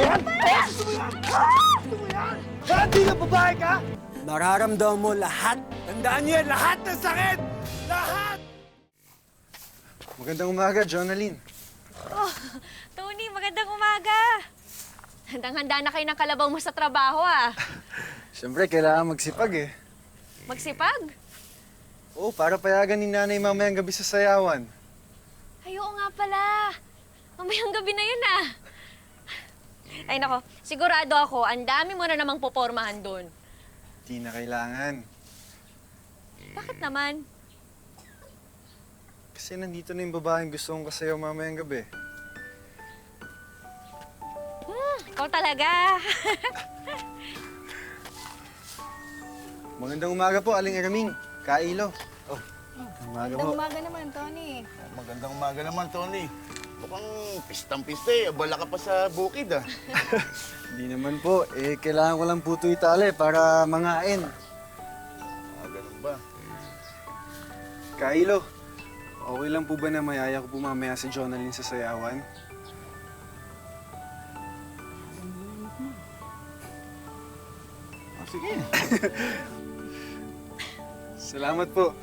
yan? Gusto mo yan? Gusto mo yan? Hindi na babae ka? Nararamdaman mo lahat. Tandaan niyo yan, lahat ng sakit! Lahat! Magandang umaga, Jonalyn. Oh, Tony, magandang umaga. Handang-handa na kayo ng kalabaw mo sa trabaho, ah. Siyempre, kailangan magsipag eh. Magsipag? Oo, para payagan ni nanay mamayang gabi sa sayawan. Ay, oo nga pala. Mamayang gabi na yun, ah. Ay, nako. Sigurado ako, ang dami mo na namang popormahan doon. Di na kailangan. Bakit naman? Kasi nandito na yung babaeng gusto kong kasayaw mamayang gabi. Ikaw talaga. Magandang umaga po, Aling Araming. Kailo. Oh, umaga po. Magandang umaga naman, Tony. Magandang umaga naman, Tony. Mukhang pistang-pista eh. Abala ka pa sa bukid ah. Hindi naman po. Eh, kailangan ko lang po ito itali para mangain. Ganun ba? Kailo, okay lang po ba na mayaya ko po mamaya si Jonalyn sa sayawan? Sige. Salamat po.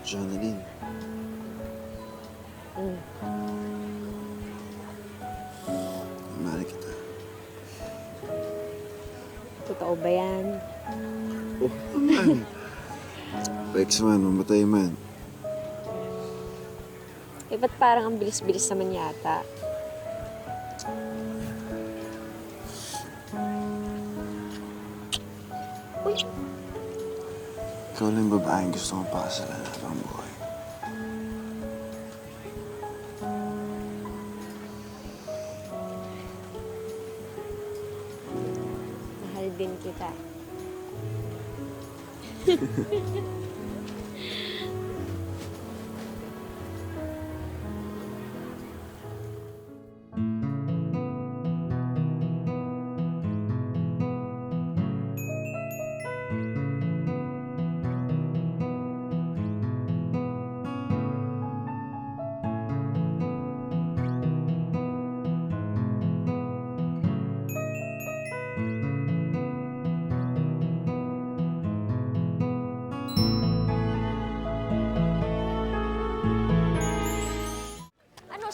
Jonalyn. Mahal kita. Totoo ba yan? Oh, naman. Pex man, mamatay man. Eh, ba't parang ang bilis-bilis naman yata? Uy, Ikaw lang yung babaeng gusto kong pakasalan habang buhay. mahal din kita.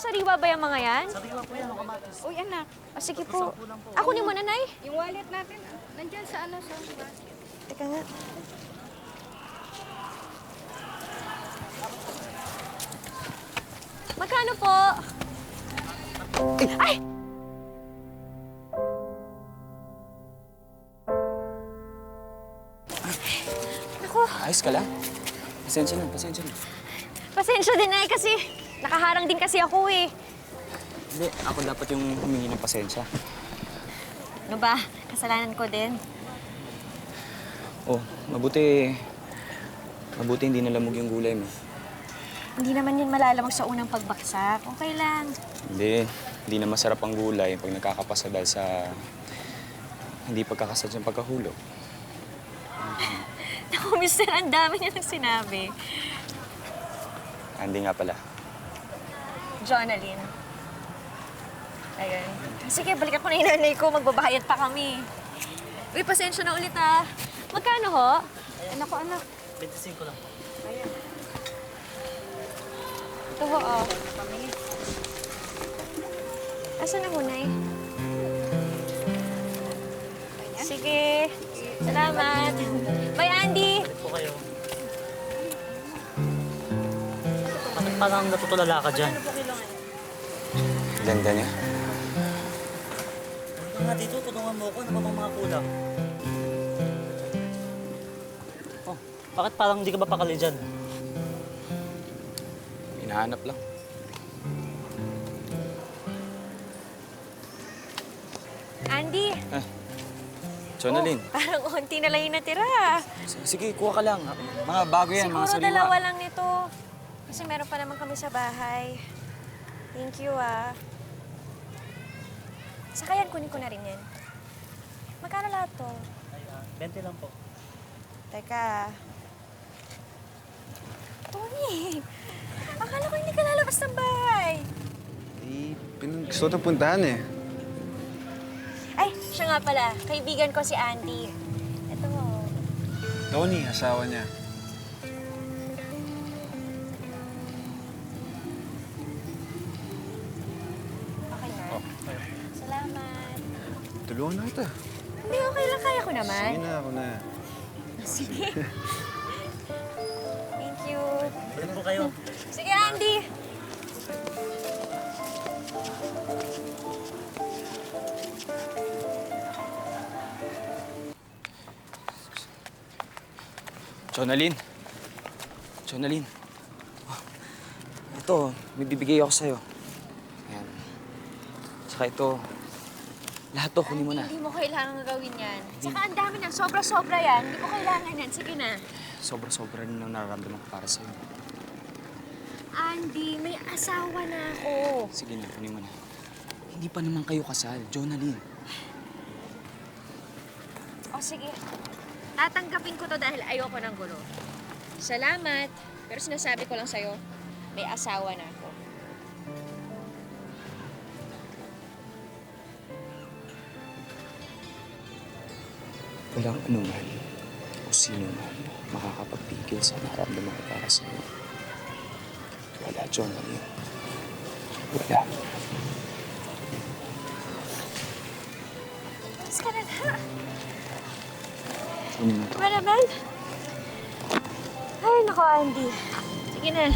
Sariwa ba yung mga yan? Sariwa po yan, kamatis. Uy, anak. O, sige po. Ako ni mo, nanay. Yung wallet natin, nandyan sa ano, sa basket. Teka nga. Magkano po? Ay! Naku, Ayos ka lang? Pasensya na, pasensya na. pasensya din ay kasi nakaharang din kasi ako eh. Hindi, ako dapat yung humingi ng pasensya. Ano ba? Kasalanan ko din. Oh, mabuti hindi nalamog yung gulay mo. Hindi naman yun malalamog sa unang pagbaksak. Okay lang. Hindi na masarap ang gulay pag nagkakapasa dahil sa hindi pagkakasad ng pagkahulog. Naku, mister, ang dami niya nang sinabi. Hindi nga pala. Jonalyn. Ayun. Sige, balik ako na yung nanay ko. Magbabayad pa kami. Uy, pasensya na ulit ah. Magkano ho? Anak ko, anak. 25 lang. Ayan. Ito ho, oh. Asan na hunay? Sige. Salamat. Bye, Andy. Po kayo. Bakit parang natutulala ka dyan? Ganda niya. Ano nga dito, tulungan mo ako. Ano ba mga kulang? Oh, bakit parang hindi ka ba pakali dyan? Hinahanap lang. Andy. Jonalyn, Parang konti na lang yung natira. sige, kuha ka lang. Mga bago yan, mga Siguro sariwa. dalawa lang nito. Kasi meron pa naman kami sa bahay. Thank you, ah. Saka yan, kunin ko na rin yan. Magkano lahat to? 20 lang po. Teka. Tony, akala ko hindi ka lalabas ng bahay. Eh, Gusto ko puntahan eh. Ay, siya nga pala. Kaibigan ko si Andy. Ito. Tony, asawa niya. Okay na. Salamat. Tulungan na kita. Hindi, okay lang. Kaya ko naman. Sige na, ako na. Sige. Thank you. Ano po kayo? Sige, Andy. Jonalyn. Jonalyn. Oh, ito, may bibigay ako sa'yo. Ayan. Tsaka ito, lahat to, kunin mo na. Hindi mo kailangan gawin yan. Saka ang dami na. Sobra-sobra yan. Hindi mo kailangan yan. Sige na. Sobra-sobra rin ang nararamdaman ko para sa'yo. Andy, may asawa na ako. Sige na, kunin mo na. Hindi pa naman kayo kasal, Jonalyn. O sige. Tatanggapin ko to dahil ayoko ng gulo. Salamat. Pero sinasabi ko lang sa'yo, may asawa na ako. Walang anuman o sino man makakapagpigil sa nararamdaman ko para sa'yo. Wala, Jonalyn. Wala. Mas ka na na. Kunin mo to. Ba naman? Ay, nako, Andy. Sige na.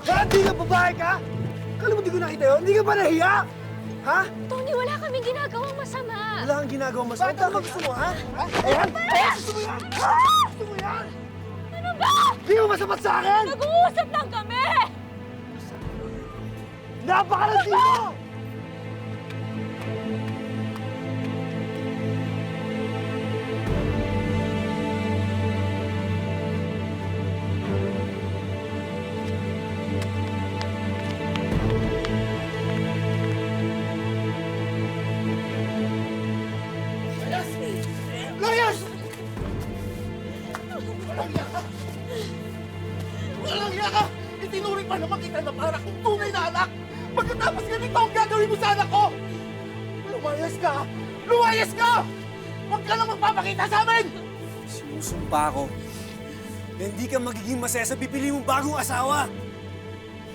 Andy ka, babae ka? Kala mo di ko nakita yun? Hindi ka ba nahiya? Ha? Tony, wala kaming ginagawang masama. Wala kang ginagawa masama. Tama gusto mo, ha? Ayan! Ayan! Gusto mo yan? Gusto mo yan? Ano ba? Di mo masapat sa akin! Nag-uusap lang kami! Napakalandi mo! Layas! Walang iya ka! Itinuring pa naman kita na para kung tunay na anak! Pagkatapos ganito ang gagawin mo sa anak ko! Lumayas ka! Lumayas ka! Huwag ka lang magpapakita sa amin! Sinusumpa ko na hindi ka magiging masaya sa pipili mong bagong asawa.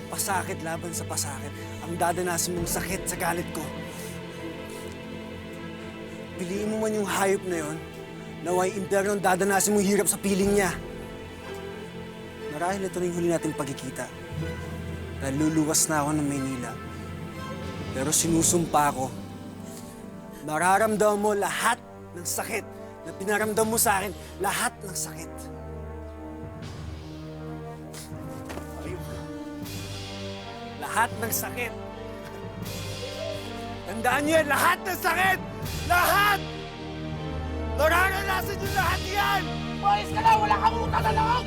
Pasakit laban sa pasakit ang dadanasin mong sakit sa galit ko. Piliin mo man yung hayop na yon, naway impyerno ang dadanasin mong hirap sa piling niya. Marahil ito na yung huli nating pagkikita. Dahil luluwas na ako ng Maynila. Pero sinusumpa ko, mararamdaman mo lahat ng sakit na pinaramdam mo sa akin, lahat ng sakit. Lahat ng sakit. Tandaan niyo yan, lahat ng sakit! Lahat! Nararanasan niyo lahat yan! Lumayas ka na! Wala kang utang na loob!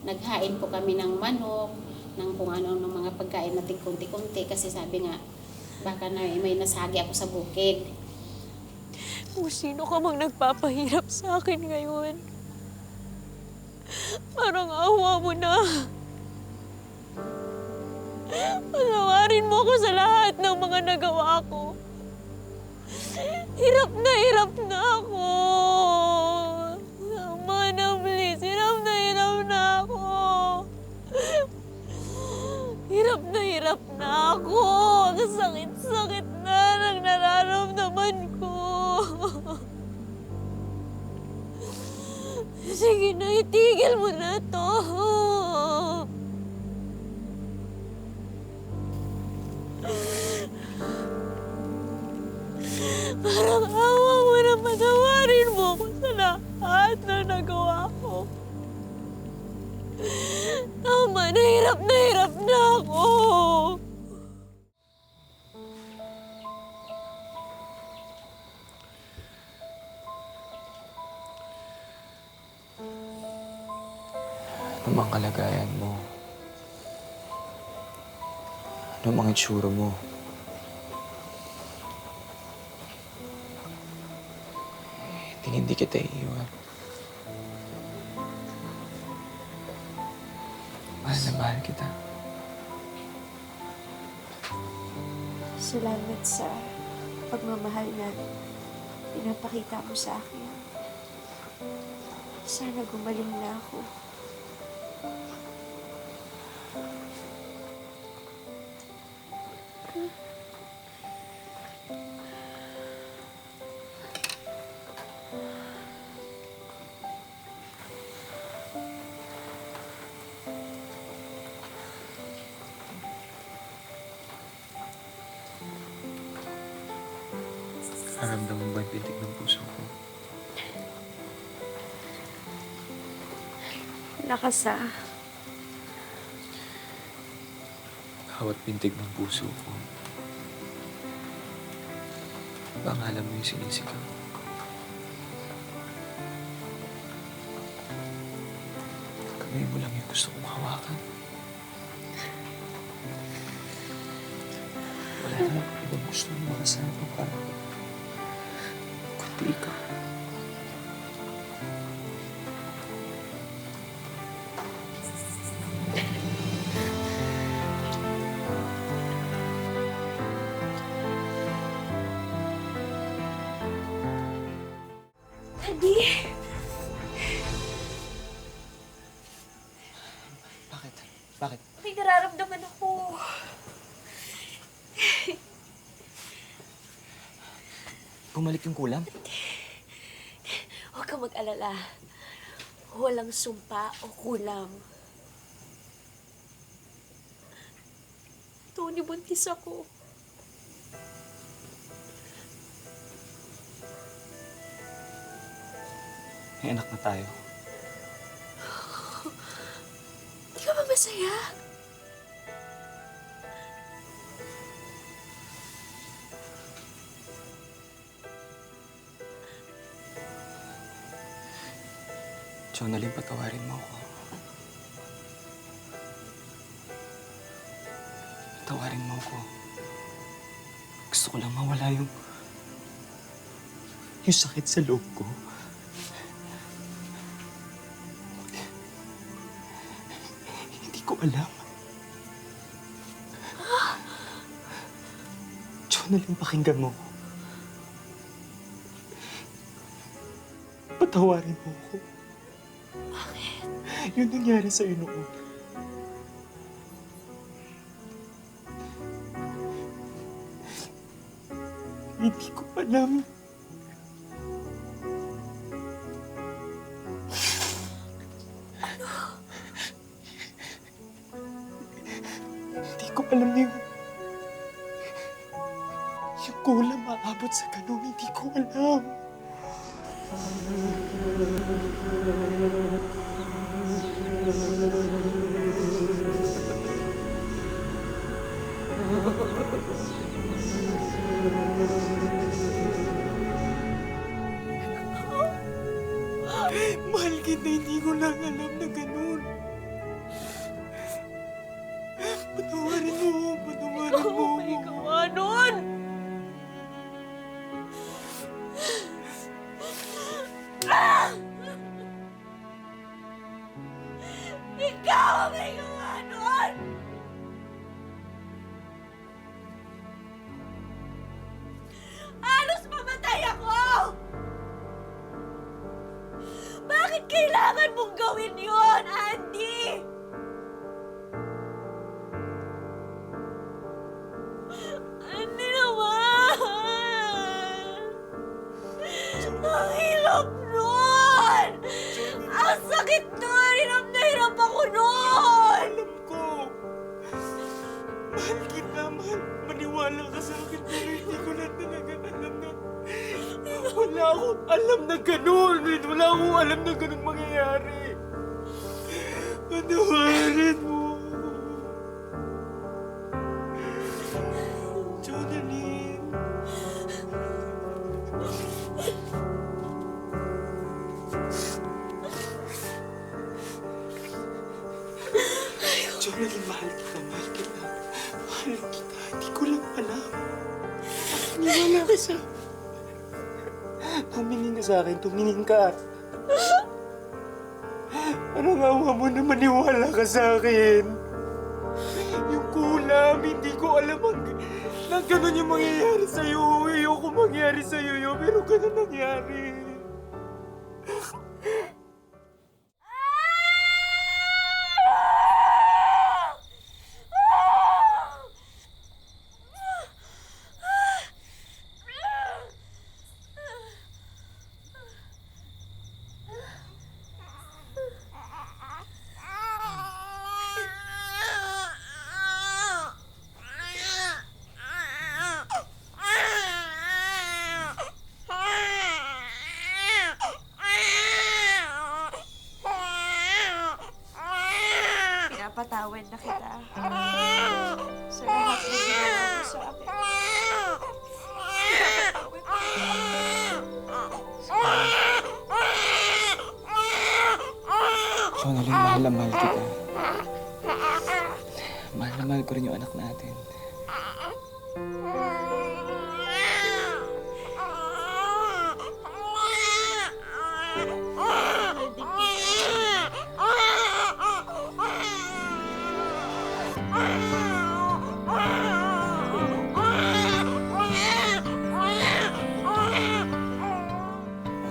Naghain po kami ng manok, ng kung ano ng mga pagkain natin kunti-kunti kasi sabi nga baka na may nasagi ako sa bukid. Kung sino ka mang nagpapahirap sa akin ngayon, parang awa mo na. Patawarin mo ako sa lahat ng mga nagawa ko. Hirap na ako. Tama na, please. Hirap na ako. Hirap na ako. Ang sakit-sakit na ng nararamdaman ko. Sige na, itigil mo na to. Parang awa mo na patawarin mo ako sa lahat na nagawa ko. Tama, na hirap na ako. Ano mang kalagayan mo? Ano mang itsura mo? Hindi kita iiwan. Mahal na mahal kita. Salamat sa pagmamahal na pinapakita mo sa akin. Sana gumaling na ako. Nararamdaman ba yung pintig ng puso ko? Lakas ah. Bawat pintig ng puso ko. Pangalan mo yung sinisigaw. Kamay mo lang yung gusto kong hawakan. Wala na ibang gusto ng mga kasama pa. Kundi ikaw. Daddy! Bakit? Bakit? May nararamdaman ako. Bumalik yung kulam? Huwag kang mag-alala. Walang sumpa o kulam. Tony, buntis ako. May anak na tayo. Di ka ba masaya? Jonalyn, patawarin mo ako. Patawarin mo ako. Gusto ko lang mawala yung sakit sa loob ko. Hindi ko alam. Jonalyn, pakinggan mo ako. Patawarin mo ako. Yung nangyari sa'yo noon. Hindi ko alam. Hindi ko alam na yung kulang maabot sa ganun. Hindi ko alam. Mahal kita, hindi ko lang alam na ganun. Patawarin mo, patawarin mo. May gawa nun! Kailangan mong gawin yon, Andy! Andy naman! Ang hirap nun! Ang sakit nun! Hirap na hirap ako nun! Alam ko. Mahal kita, mahal. Maniwala ka sa akin, pero hindi ko na talaga alam na... Wala akong alam na ganun. Wala akong alam na ganun mangyayari. Patawarin mo. Jonalyn. Jonalyn, mahal kita, mahal kita. Mahal kita. Hindi ko lang alam. Maniwala ka sa... Tumingin ka sa akin, tumingin ka. Anong awa mo na maniwala ka sa akin? Yung kulam, hindi ko alam na ganun yung mangyayari sa'yo. Ayoko mangyari sa'yo yun, pero ganun nangyari. Pinapatawad na kita sa lahat ng ginawa mo sa akin. Jonalyn, mahal na mahal kita. Mahal na mahal ko rin yung anak natin.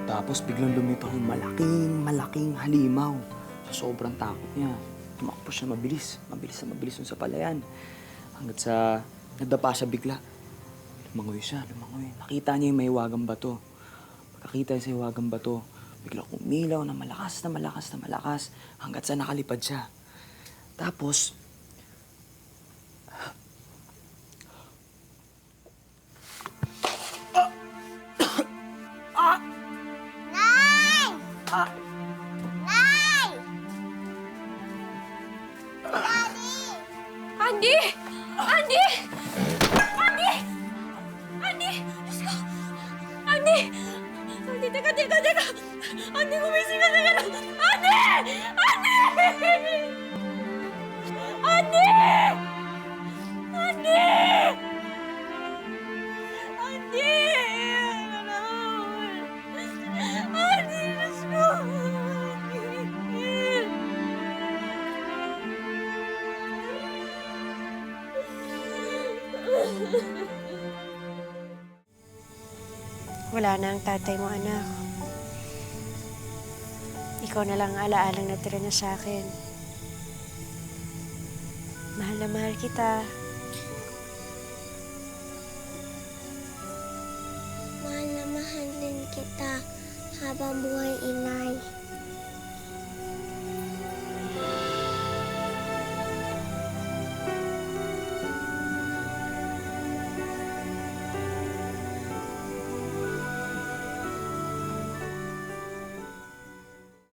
Tapos biglang lumitaw yung malaking halimaw. Sa sobrang takot niya, tumakbo siya mabilis dun sa palayan. Hanggat sa nadapa siya bigla. Lumangoy siya. Nakita niya yung may hiwagang bato. Pagkakita niya sa hiwagang bato, bigla umilaw na malakas hanggat sa nakalipad siya. Tapos, Andy! Andy! Andy! Andy! Diyos ko! Andy! Andy, teka! Andy, gumising ka! Andy! Andy! Andy! Andy! Andy! Andy, Diyos ko! Wala na ang tatay mo, anak. Ikaw na lang ang alaalang natira niya sa akin. Mahal na mahal kita. Mahal na mahal din kita habang buhay, inay.